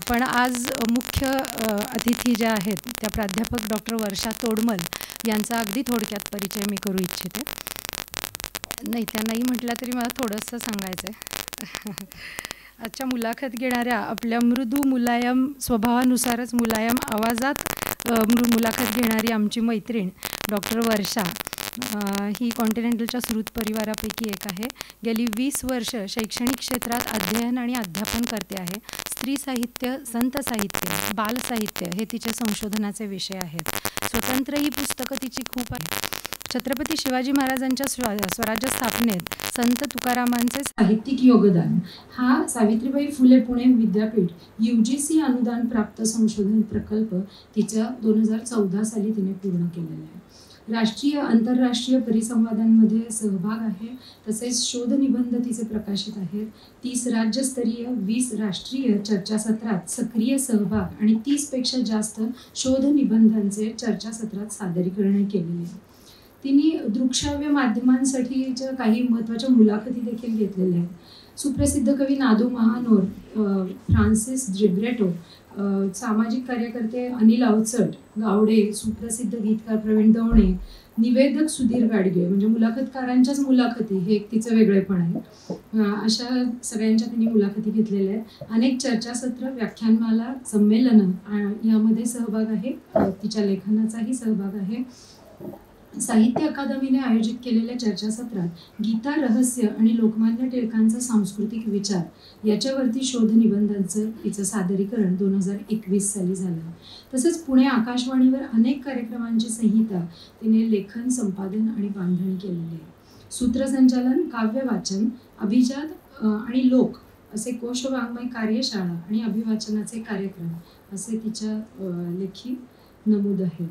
पण आज मुख्य अतिथी ज्या आहेत त्या प्राध्यापक डॉक्टर वर्षा तोडमल यांचा अगदी थोडक्यात परिचय मी करू इच्छिते. नाही, त्यांनाही म्हटलं तरी मला थोडंसं सांगायचं आहे. आजच्या मुलाखत घेणाऱ्या आपल्या मृदू मुलायम स्वभावानुसारच मुलायम आवाजात मुलाखत घेणारी आमची मैत्रीण डॉक्टर वर्षा ही कॉन्टिनेंटलच्या श्रुत परिवारापैकी एक आहे. गेली 20 वर्ष शैक्षणिक क्षेत्रात अध्ययन आणि अध्यापन करते आहे. स्त्री साहित्य, संत साहित्य, बालसाहित्य हे तिचे संशोधनाचे विषय आहेत. स्वतंत्र ही पुस्तकं तिची खूप आहेत. छत्रपती शिवाजी महाराजांच्या स्वराज्य स्थापनेत संत तुकारामांचे साहित्यिक योगदान हा सावित्रीबाई फुले पुणे विद्यापीठ UGC अनुदान प्राप्त संशोधन प्रकल्प तिच्या 2014 साली तिने पूर्ण केलेला आहे. राष्ट्रीय आंतरराष्ट्रीय परिसंवादांमध्ये सहभाग आहे. तसेच शोध निबंध तिचे प्रकाशित आहेत. 30 राज्यस्तरीय, 20 राष्ट्रीय चर्चासत्रात सक्रिय सहभाग आणि 30पेक्षा जास्त शोध निबंधांचे चर्चासत्रात सादरीकरण केलेले आहे. तिने दृकश्राव्य माध्यमांसाठीच्या काही महत्त्वाच्या मुलाखती देखील घेतलेल्या आहेत. सुप्रसिद्ध कवी नादू महानोर, फ्रान्सिस जिब्रेटो, सामाजिक कार्यकर्ते अनिल अवचट गावडे, सुप्रसिद्ध गीतकार प्रवीण दवणे, निवेदक सुधीर गाडगे, म्हणजे मुलाखतकारांच्याच मुलाखती हे एक तिचं वेगळेपण आहे. अशा सगळ्यांच्या तिने मुलाखती घेतलेल्या आहेत. अनेक चर्चासत्र, व्याख्यानमाला, संमेलनं यामध्ये सहभाग आहे. तिच्या लेखनाचाही सहभाग आहे. साहित्य अकादमीने आयोजित केलेल्या चर्चासत्रात गीता रहस्य आणि लोकमान्य टिळकांचा सांस्कृतिक विचार याच्यावरती शोध निबंधांचं तिचं सादरीकरण 2021 साली झालं. तसंच पुणे आकाशवाणीवर अनेक कार्यक्रमांची संहिता तिने लेखन, संपादन आणि बांधणी केलेली आहे. सूत्रसंचालन, काव्य वाचन, अभिजात आणि लोक असे कोशवाङ्मय कार्यशाळा आणि अभिवाचनाचे कार्यक्रम असे तिच्या लेखी नमूद आहेत.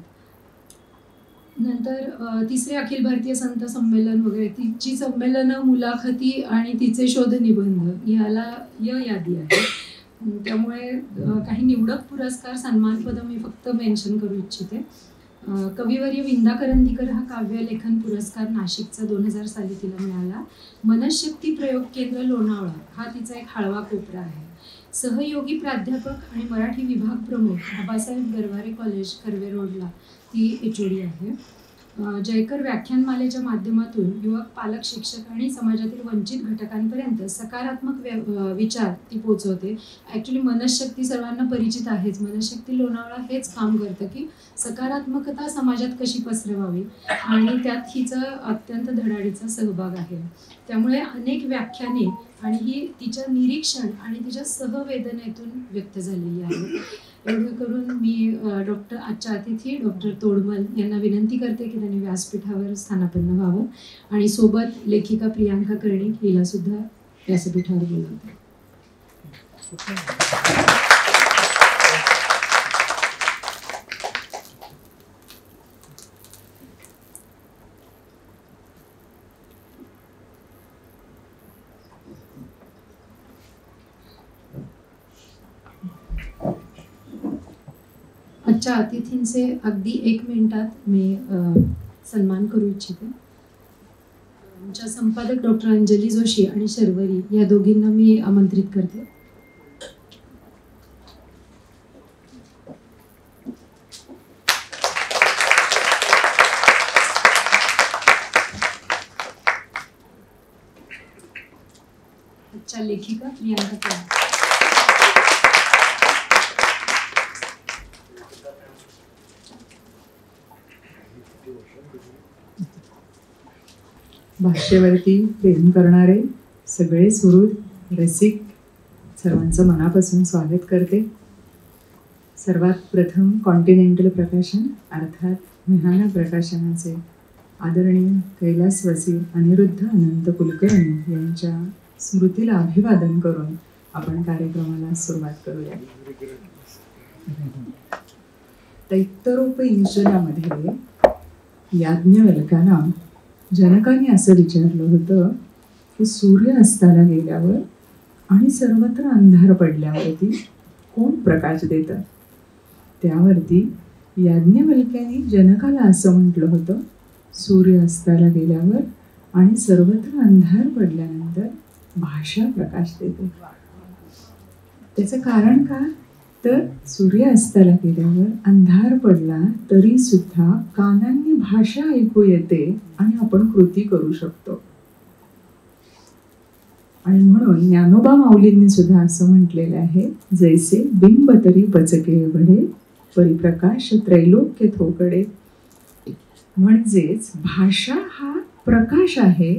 नंतर तिसरे अखिल भारतीय संत संमेलन वगैरे तिची संमेलनं, मुलाखती आणि तिचे शोध निबंध याला यादी आहे. त्यामुळे काही निवडक पुरस्कार, सन्मानपदं मी फक्त मेन्शन करू इच्छिते. कविवर्य विंदा करंदीकर हा काव्यलेखन पुरस्कार नाशिकचा 2000 साली तिला मिळाला. मनशक्ती प्रयोग केंद्र लोणावळा हा तिचा एक हळवा कोपरा आहे. सहयोगी प्राध्यापक आणि मराठी विभाग प्रमुख बाबासाहेब गरवारे कॉलेज, कर्वे रोडला ती HOD आहे. जयकर व्याख्यानमालेच्या माध्यमातून युवक, पालक, शिक्षक आणि समाजातील वंचित घटकांपर्यंत सकारात्मक विचार ती पोचवते. ॲक्च्युली मनशक्ती सर्वांना परिचित आहेच. मनशक्ती लोणावळा हेच काम करतं की सकारात्मकता समाजात कशी पसरवावी आणि त्यात हिचा अत्यंत धडाडीचा सहभाग आहे. त्यामुळे अनेक व्याख्याने आणि ही तिच्या निरीक्षण आणि तिच्या सहवेदनेतून व्यक्त झालेली आहे. एवढं करून मी आजच्या अतिथी डॉक्टर तोडमल यांना विनंती करते की त्यांनी व्यासपीठावर स्थानापन्न व्हावं आणि सोबत लेखिका प्रियांका कर्णिक हिला सुद्धा व्यासपीठावर बोलवते. आजच्या अतिथींचे अगदी 1 मिनिटात मी सन्मान करू इच्छिते. आमच्या संपादक डॉक्टर अंजली जोशी आणि शर्वरी या दोघींना मी आमंत्रित करते. आजच्या लेखिका प्रियांका कर्णिक. भाषेवरती प्रेम करणारे सगळे सुहृद रसिक सर्वांचं मनापासून स्वागत करते. सर्वात प्रथम कॉन्टिनेंटल प्रकाशन अर्थात मेहाना प्रकाशनाचे आदरणीय कैलासवासी अनिरुद्ध अनंत कुलकर्णी यांच्या स्मृतीला अभिवादन करून आपण कार्यक्रमाला सुरुवात करूया. तैत्तरोपनिषदामध्ये याज्ञवल्क्याला जनकाने असं विचारलं होतं की सूर्य अस्ताला गेल्यावर आणि सर्वत्र अंधार पडल्यावरती कोण प्रकाश देतं. त्यावरती याज्ञवल्क्याने जनकाला असं म्हटलं होतं, सूर्य अस्ताला गेल्यावर आणि सर्वत्र अंधार पडल्यानंतर भाषा प्रकाश देते. त्याचं कारण काय तर सूर्य अस्ताला गेल्यावर अंधार पडला तरी सुद्धा कानांनी भाषा ऐकू येते आणि आपण कृती करू शकतो. आणि म्हणून ज्ञानोबा माऊलींनी सुद्धा असं म्हटलेलं आहे, जैसे बिंब तरी पचके बडे परिप्रकाश त्रैलोक्य थोकडे. म्हणजेच भाषा हा प्रकाश आहे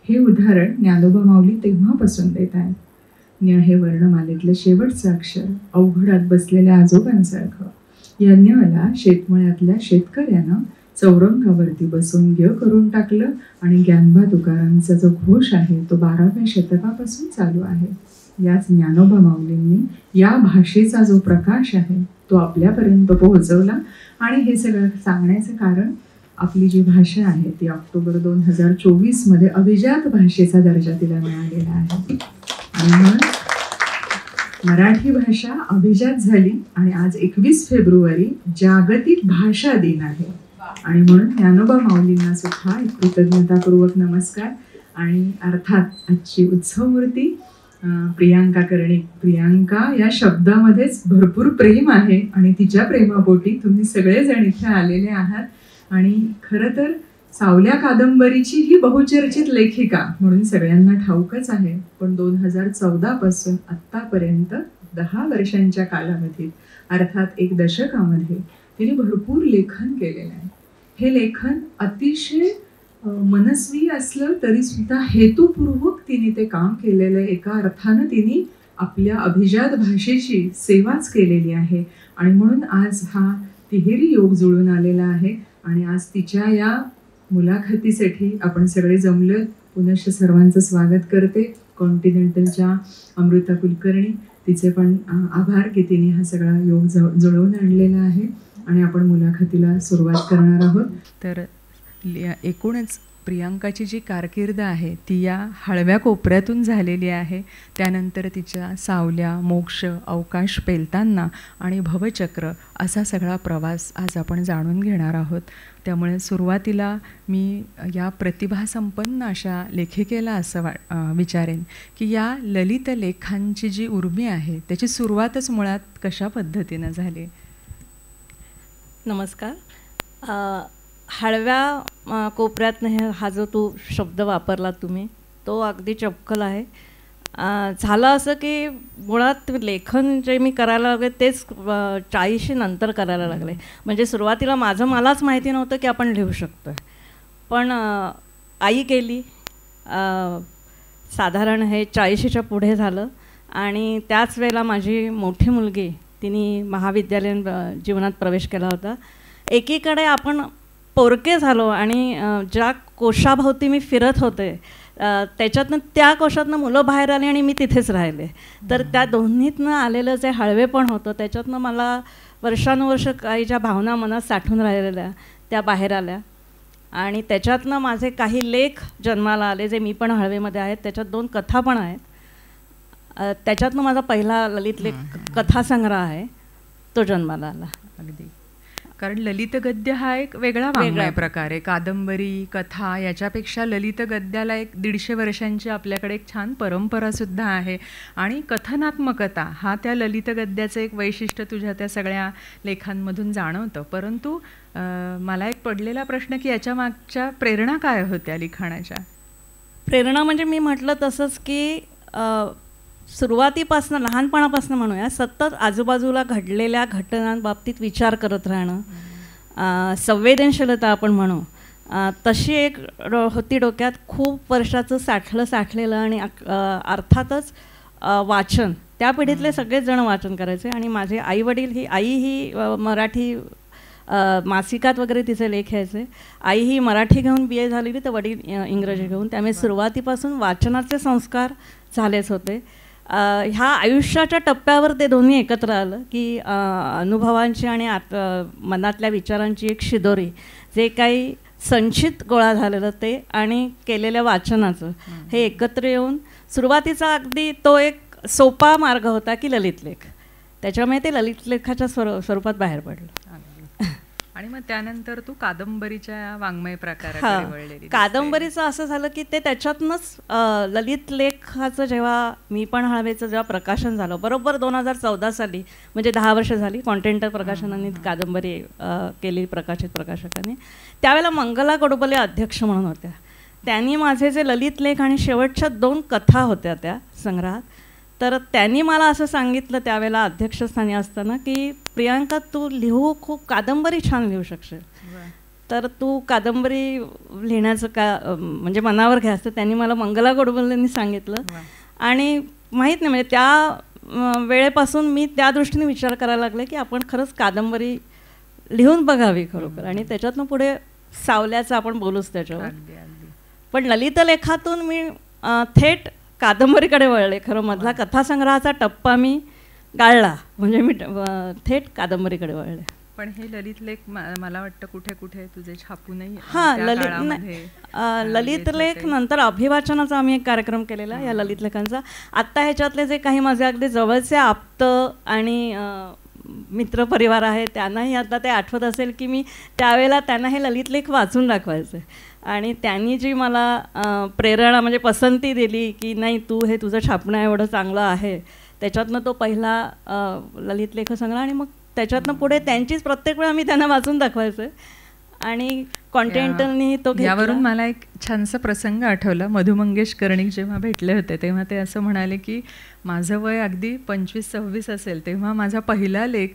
हे उदाहरण ज्ञानोबा माऊली तेव्हापासून देत आहेत. ज्ञ हे वर्णमालेतलं शेवटचं अक्षर अवघडात बसलेल्या आजोबांसारखं. या ज्ञला शेतमळ्यातल्या शेतकऱ्यानं चौरंगावरती बसून ज्ञ करून टाकलं आणि ज्ञानबा तुकारांचा जो घोष आहे तो 12व्या शतकापासून चालू आहे. याच ज्ञानोबा माऊलींनी या भाषेचा जो प्रकाश आहे तो आपल्यापर्यंत पोहोचवला. आणि हे सगळं सांगण्याचं कारण आपली जी भाषा आहे ती ऑक्टोबर 2024 मध्ये अभिजात भाषेचा दर्जा तिला मिळालेला आहे. आणि म्हणून मराठी भाषा अभिजात झाली आणि आज 21 फेब्रुवारी जागतिक भाषा दिन आहे. आणि म्हणून ज्ञानोबा माऊलींना सुद्धा एक कृतज्ञतापूर्वक नमस्कार. आणि अर्थात आजची उत्सवमूर्ती प्रियांका कर्णिक. प्रियांका या शब्दामध्येच भरपूर प्रेम आहे आणि तिच्या प्रेमापोटी तुम्ही सगळेजण इथे आलेले आहात. आणि खरं तर सावल्या कादंबरीची ही बहुचर्चित लेखिका म्हणून सगळ्यांना ठाऊकच आहे. पण 2014 पासून आत्तापर्यंत 10 वर्षांच्या कालावधीत अर्थात 1 दशकामध्ये तिने भरपूर लेखन केलेलं आहे. हे लेखन अतिशय मनस्वी असलं तरी सुद्धा हेतुपूर्वक तिने ते काम केलेलं आहे. एका अर्थानं तिने आपल्या अभिजात भाषेची सेवाच केलेली आहे. आणि म्हणून आज हा तिहेरी योग जुळून आलेला आहे. आणि आज तिच्या या मुलाखतीसाठी आपण सगळे जमलोय. पुनश्च सर्वांचं स्वागत करते. कॉन्टिनेंटलच्या अमृता कुलकर्णी, तिचे पण आभार की तिने हा सगळा योग जुळवून आणलेला आहे. आणि आपण मुलाखतीला सुरुवात करणार आहोत. तर एकूणच प्रियांकाची जी कारकीर्द आहे ती या हळव्या कोपऱ्यातून झालेली आहे. त्यानंतर तिच्या सावल्या, मोक्ष, अवकाश, पेलताना आणि भवचक्र असा सगळा प्रवास आज आपण जाणून घेणार आहोत. त्यामुळे सुरुवातीला मी या प्रतिभासंपन्न अशा लेखिकेला असं विचारेन की या ललित लेखांची जी उर्मी आहे त्याची सुरुवातच मुळात कशा पद्धतीनं झाली? नमस्कार. हळव्या कोपऱ्यातनं हा जो तो शब्द वापरला तुम्ही तो अगदी चपकल आहे. झालं असं की मुळात लेखन जे मी करायला लागले तेच 40शी नंतर करायला लागले. म्हणजे सुरुवातीला मलाच माहिती नव्हतं की आपण लिहू शकतो आहे. पण आई केली. साधारण हे 40शीच्या पुढे झालं. आणि त्याच वेळेला माझी मोठी मुलगी तिने महाविद्यालयीन जीवनात प्रवेश केला होता. एकीकडे आपण पोरके झालो आणि ज्या कोशाभोवती मी फिरत होते त्याच्यातनं त्या कोशातनं मुलं बाहेर आली आणि मी तिथेच राहिले. तर त्या दोन्हीतनं आलेलं जे हळवेपण होतं त्याच्यातनं मला वर्षानुवर्ष काही ज्या भावना मनात साठून राहिलेल्या त्या बाहेर आल्या. आणि त्याच्यातनं माझे काही लेख जन्माला आले जे मी पण हळवेमध्ये आहेत. त्याच्यात 2 कथा पण आहेत. त्याच्यातनं माझा पहिला ललित लेख कथासंग्रह आहे तो जन्माला आला. अगदी. कारण ललित गद्य हा एक वेगळा वाङ्मय प्रकार आहे. कादंबरी, कथा याच्यापेक्षा ललित गद्याला एक 150 वर्षांची आपल्याकडे एक छान परंपरासुद्धा आहे. आणि कथनात्मकता हा त्या ललित गद्याचं एक वैशिष्ट्य तुझ्या त्या सगळ्या लेखांमधून जाणवतं. परंतु मला एक पडलेला प्रश्न की याच्या मागच्या प्रेरणा काय होत्या लिखाणाच्या? प्रेरणा म्हणजे मी म्हटलं तसंच की सुरुवातीपासून लहानपणापासून म्हणूया सतत आजूबाजूला घडलेल्या घटनांबाबतीत विचार करत राहणं, संवेदनशीलता आपण म्हणू तशी एक होती डोक्यात. खूप वर्षाचं साठलेलं आणि अर्थातच वाचन त्या पिढीतले सगळेच जण वाचन करायचे. आणि माझे आई ही मराठी मासिकात वगैरे तिचे लेख यायचे. आई ही मराठी घेऊन BA झालेली तर वडील इंग्रजी घेऊन. त्यामुळे सुरुवातीपासून वाचनाचे संस्कार झालेच होते. ह्या आयुष्याच्या टप्प्यावर ते दोन्ही एकत्र आलं की अनुभवांची आणि मनातल्या विचारांची एक शिदोरी, जे काही संचित गोळा झालेलं ते आणि केलेल्या वाचनाचं हे एकत्र येऊन सुरुवातीचा अगदी तो एक सोपा मार्ग होता की ललित लेख. त्याच्यामुळे ते ललित लेखाच्या स्वरूपात बाहेर पडलं. आणि मग त्यानंतर तू कादंबरीच्या वाङ्मय प्रकाराकडे वळलेली दिसते. कादंबरीचं असं झालं की ते त्याच्यातनंच ललित लेखाचं जेव्हा मी पण हळवेचं जेव्हा प्रकाशन झालं बरोबर 2014 साली, म्हणजे 10 वर्ष झाली कॉन्टेंटर प्रकाशनाने कादंबरी केली प्रकाशित प्रकाशकाने, त्यावेळेला मंगला गोडबोले अध्यक्ष म्हणून होत्या. त्यांनी माझे जे ललित लेख आणि शेवटच्या 2 कथा होत्या त्या संग्रहात, तर त्यांनी मला असं सांगितलं त्यावेळेला अध्यक्षस्थानी असताना की प्रियांका तू खूप कादंबरी छान लिहू शकशील, तर तू कादंबरी लिहिण्याचं म्हणजे मनावर घ्यायचं. त्यांनी मला मंगला गोडबोलेंनी सांगितलं आणि माहीत नाही म्हणजे त्या वेळेपासून मी त्या दृष्टीने विचार करायला लागले की आपण खरंच कादंबरी लिहून बघावी खरोखर. आणि त्याच्यातनं पुढे सावल्याचं आपण बोलूच त्याच्यावर. पण ललित लेखातून मी थेट कादंबरीकडे वळले. खरं मधला कथासंग्रहाचा टप्पा मी गाळला, म्हणजे मी थेट कादंबरीकडे वळले. पण हे ललित लेख मला वाटतं कुठे कुठे तुझे छापूनही. हां, ललित लेख नंतर अभिवाचनाचा आम्ही एक कार्यक्रम केलेला या ललित लेखांचा. आत्ता ह्याच्यातले जे काही माझे अगदी जवळचे आप्त आणि मित्रपरिवार आहे त्यांनाही आता ते आठवत असेल की मी त्यावेळेला त्यांना हे ललित लेख वाचून दाखवायचे आणि त्यांनी जी मला प्रेरणा म्हणजे पसंती दिली की नाही तू हे तुझं छापणं एवढं चांगलं आहे, त्याच्यातनं तो पहिला ललित लेख संग्रह आणि मग त्याच्यातनं पुढे त्यांचीच प्रत्येक वेळा मी त्यांना वाचून दाखवायचे आणि कॉन्टेंटनी तो घेतला. यावरून मला एक छानसा प्रसंग आठवला. मधु मंगेश कर्णिक जेव्हा भेटले होते तेव्हा ते असं म्हणाले की माझं वय अगदी 25-26 असेल तेव्हा माझा पहिला लेख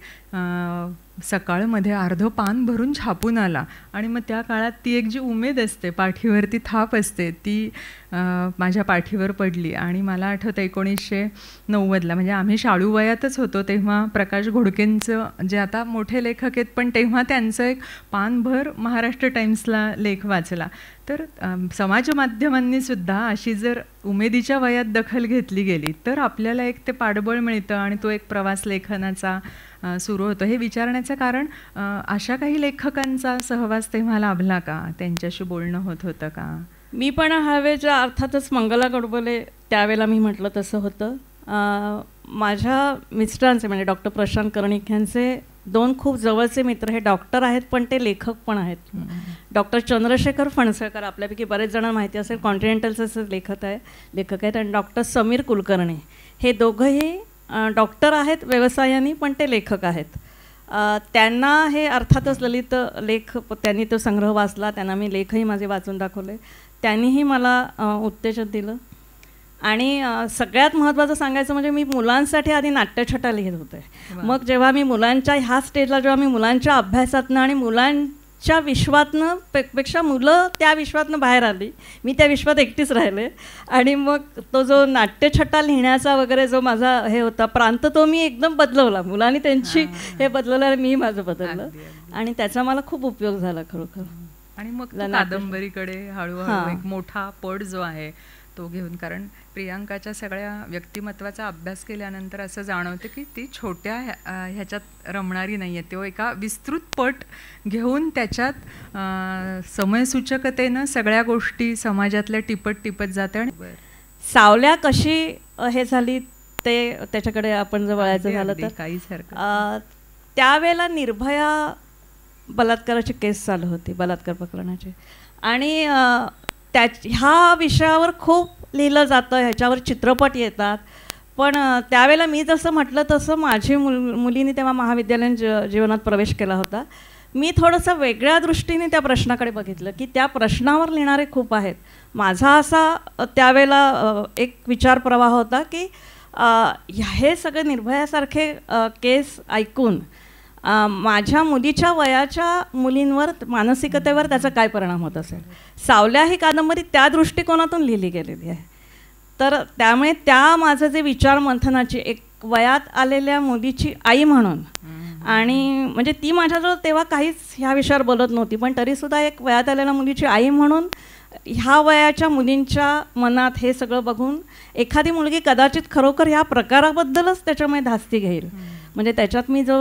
सकाळमध्ये अर्धं पान भरून छापून आला आणि मग त्या काळात ती एक जी उमेद असते, पाठीवरती थाप असते, ती माझ्या पाठीवर पडली. आणि मला आठवतं 1990ला म्हणजे आम्ही शाळू वयातच होतो तेव्हा प्रकाश घोडकेंचं जे आता मोठे लेखक आहेत पण तेव्हा त्यांचं एक पानभर महाराष्ट्र टाइम्सला लेख वाचला. तर समाज माध्यमांनी सुद्धा अशी जर उमेदीच्या वयात दखल घेतली गेली तर आपल्याला एक ते पाठबळ मिळतं आणि तो एक प्रवास लेखनाचा सुरू होतो. हे विचारण्याचं कारण अशा काही लेखकांचा सहवास तेव्हा लाभला का, त्यांच्याशी बोलणं होत होतं का? मी पण हवेच्या अर्थातच मंगला गोडबोले त्यावेळेला मी म्हटलं तसं होतं. माझ्या मिस्टरांचे म्हणजे डॉक्टर प्रशांत कर्णिक यांचे 2 खूप जवळचे मित्र हे डॉक्टर आहेत पण ते लेखक पण आहेत. डॉक्टर चंद्रशेखर फणसळकर आपल्यापैकी बरेच जण माहिती असेल कॉन्टिनेंटलचे लेखक आहेत आणि डॉक्टर समीर कुलकर्णी हे दोघंही डॉक्टर आहेत व्यवसायाने पण ते लेखक आहेत. त्यांना हे अर्थातच ललित लेख त्यांनी तो संग्रह वाचला, त्यांना मी लेखही माझे वाचून दाखवले, त्यांनीही मला उत्तेजन दिलं. आणि सगळ्यात महत्त्वाचं सांगायचं म्हणजे मी मुलांसाठी आधी नाट्यछटा लिहित होते. मग जेव्हा मी मुलांच्या ह्या स्टेजला जेव्हा मी मुलांच्या अभ्यासातनं आणि मुलांच्या विश्वातनं पेक्षा मुलं त्या विश्वातनं बाहेर आली, मी त्या विश्वात एकटीच राहिले आणि मग तो जो नाट्यछटा लिहिण्याचा वगैरे जो माझा हे होता प्रांत तो मी एकदम बदलवला. मुलांनी त्यांची हे बदलवलं आणि मी माझं बदललं आणि त्याचा मला खूप उपयोग झाला खरोखर. आणि मग कादंबरीकडे हळूहळू एक मोठा पड जो आहे तो घेऊन, कारण प्रियांकाच्या सगळ्या व्यक्तिमत्वाचा अभ्यास केल्यानंतर असं जाणवतं की ती छोट्या ह्याच्यात रमणारी नाही आहे. तो एका विस्तृत पट घेऊन त्याच्यात समयसूचकतेनं सगळ्या गोष्टी समाजातल्या टिपत जाते. आणि सावल्या कशी हे झाली ते त्याच्याकडे आपण जर वळायचं झालं तर काहीच हरकत. त्यावेळेला निर्भया बलात्काराची केस चालू होती, बलात्कार प्रकरणाची, आणि ह्या विषयावर खूप लिहिलं जातं, ह्याच्यावर चित्रपट येतात. पण त्यावेळेला मी जसं म्हटलं तसं माझी मुलीने तेव्हा महाविद्यालयीन जीवनात प्रवेश केला होता. मी थोडंसं वेगळ्या दृष्टीने त्या प्रश्नाकडे बघितलं की त्या प्रश्नावर लिहिणारे खूप आहेत. माझा असा त्यावेळेला एक विचार प्रवाह होता की हे सगळे निर्भयासारखे केस ऐकून माझ्या मुलीच्या वयाच्या मुलींवर मानसिकतेवर त्याचा काय परिणाम होत असेल. सावल्या ही कादंबरी त्या दृष्टिकोनातून लिहिली गेलेली आहे. तर त्यामुळे त्या माझं जे विचार मंथनाची एक वयात आलेल्या मुलीची आई म्हणून, आणि म्हणजे ती माझ्याजवळ तेव्हा काहीच ह्या विषयावर बोलत नव्हती, पण तरीसुद्धा एक वयात आलेल्या मुलीची आई म्हणून ह्या वयाच्या मुलींच्या मनात हे सगळं बघून एखादी मुलगी कदाचित खरोखर ह्या प्रकाराबद्दलच त्याच्यामुळे धास्ती घेईल. म्हणजे त्याच्यात मी जो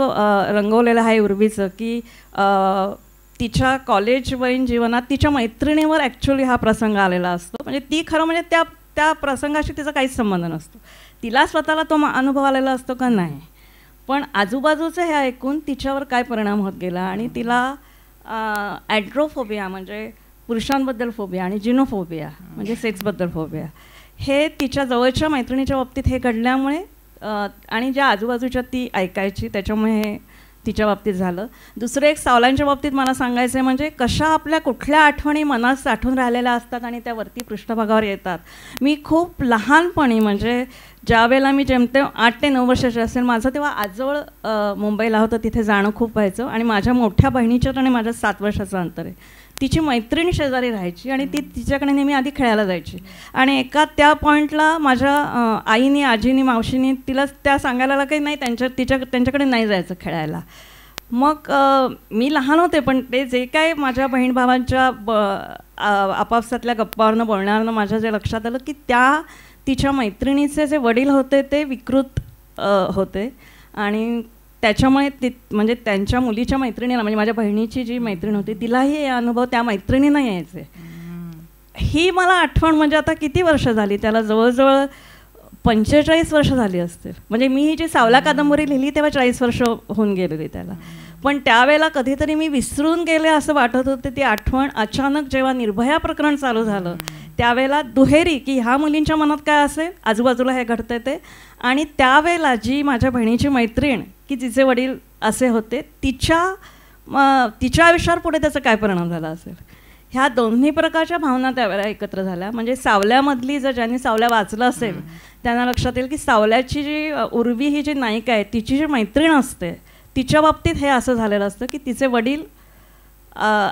रंगवलेला आहे उर्वीचं की तिच्या कॉलेजवयीन जीवनात तिच्या मैत्रिणीवर ॲक्च्युली हा प्रसंग आलेला असतो. म्हणजे ती खरं म्हणजे त्या प्रसंगाशी तिचा काहीच संबंध नसतो, तिला स्वतःला तो अनुभव आलेला असतो का नाही, पण आजूबाजूचं हे ऐकून तिच्यावर काय परिणाम होत गेला आणि तिला ॲड्रोफोबिया म्हणजे पुरुषांबद्दल फोबिया आणि जिनोफोबिया म्हणजे सेक्सबद्दल फोबिया, हे तिच्या जवळच्या मैत्रिणीच्या बाबतीत हे घडल्यामुळे आणि ज्या आजूबाजूच्या ती ऐकायची त्याच्यामुळे हे तिच्या बाबतीत झालं. दुसरं एक सावलांच्या बाबतीत मला सांगायचं आहे म्हणजे कशा आपल्या कुठल्या आठवणी मनात साठून राहिलेल्या असतात आणि त्या वरती पृष्ठभागावर येतात. मी खूप लहानपणी म्हणजे ज्यावेळेला मी जेमतेम 8 ते 9 वर्षाची असेल, माझं तेव्हा आजोळ मुंबईला होतं, तिथे जाणं खूप व्हायचं आणि माझ्या मोठ्या बहिणीच्यात आणि माझ्या 7 वर्षाचं अंतर आहे. तिची मैत्रीण शेजारी राहायची आणि ती तिच्याकडे नेहमी आधी खेळायला जायची आणि एका त्या पॉईंटला माझ्या आईनी, आजीनी, मावशीनी तिला त्या सांगायला काही नाही त्यांच्याकडे नाही जायचं खेळायला. मग मी लहान होते पण ते जे काय माझ्या बहीण भावांच्या आपापसातल्या गप्पावरनं बोलण्यावरनं माझ्या जे लक्षात आलं की तिच्या मैत्रिणीचे जे वडील होते ते विकृत होते आणि त्याच्यामुळे म्हणजे त्यांच्या मुलीच्या मैत्रिणीला म्हणजे माझ्या बहिणीची जी मैत्रीण होती तिलाही हे अनुभव त्या मैत्रिणींना यायचे. ही मला आठवण म्हणजे आता किती वर्ष झाली, त्याला जवळजवळ 45 वर्ष झाली असतील. म्हणजे मी ही जी सावला कादंबरी लिहिली तेव्हा 40 वर्ष होऊन गेलेली त्याला. पण त्यावेळेला कधीतरी मी विसरून गेले असं वाटत होते. ती आठवण अचानक जेव्हा निर्भया प्रकरण चालू झालं त्यावेळेला दुहेरी की ह्या मुलींच्या मनात काय असेल, आजूबाजूला हे घडतंय ते, आणि त्यावेळेला जी माझ्या बहिणीची मैत्रीण की जिचे वडील असे होते तिच्या आयुष्यावर पुढे त्याचा काय परिणाम झाला असेल, ह्या दोन्ही प्रकारच्या भावना त्यावेळेला एकत्र झाल्या. म्हणजे सावल्यामधली जर ज्यांनी सावल्या वाचलं असेल त्यांना लक्षात येईल की सावल्याची जी उर्वी ही जी नायिका आहे तिची जी मैत्रीण असते तिच्या बाबतीत हे असं झालेलं असतं की तिचे वडील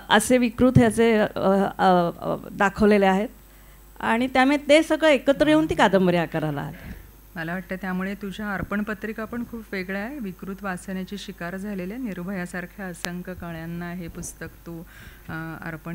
असे विकृत ह्याचे दाखवलेले आहेत आणि त्यामुळे ते सगळं एकत्र येऊन ती कादंबरी आकाराला आली. मला वाटतं त्यामुळे तुझ्या अर्पणपत्रिका पण खूप वेगळ्या आहे. विकृत वासनेची शिकार झालेल्या निर्भयासारख्या असंख्य कळ्यांना हे पुस्तक तू अर्पण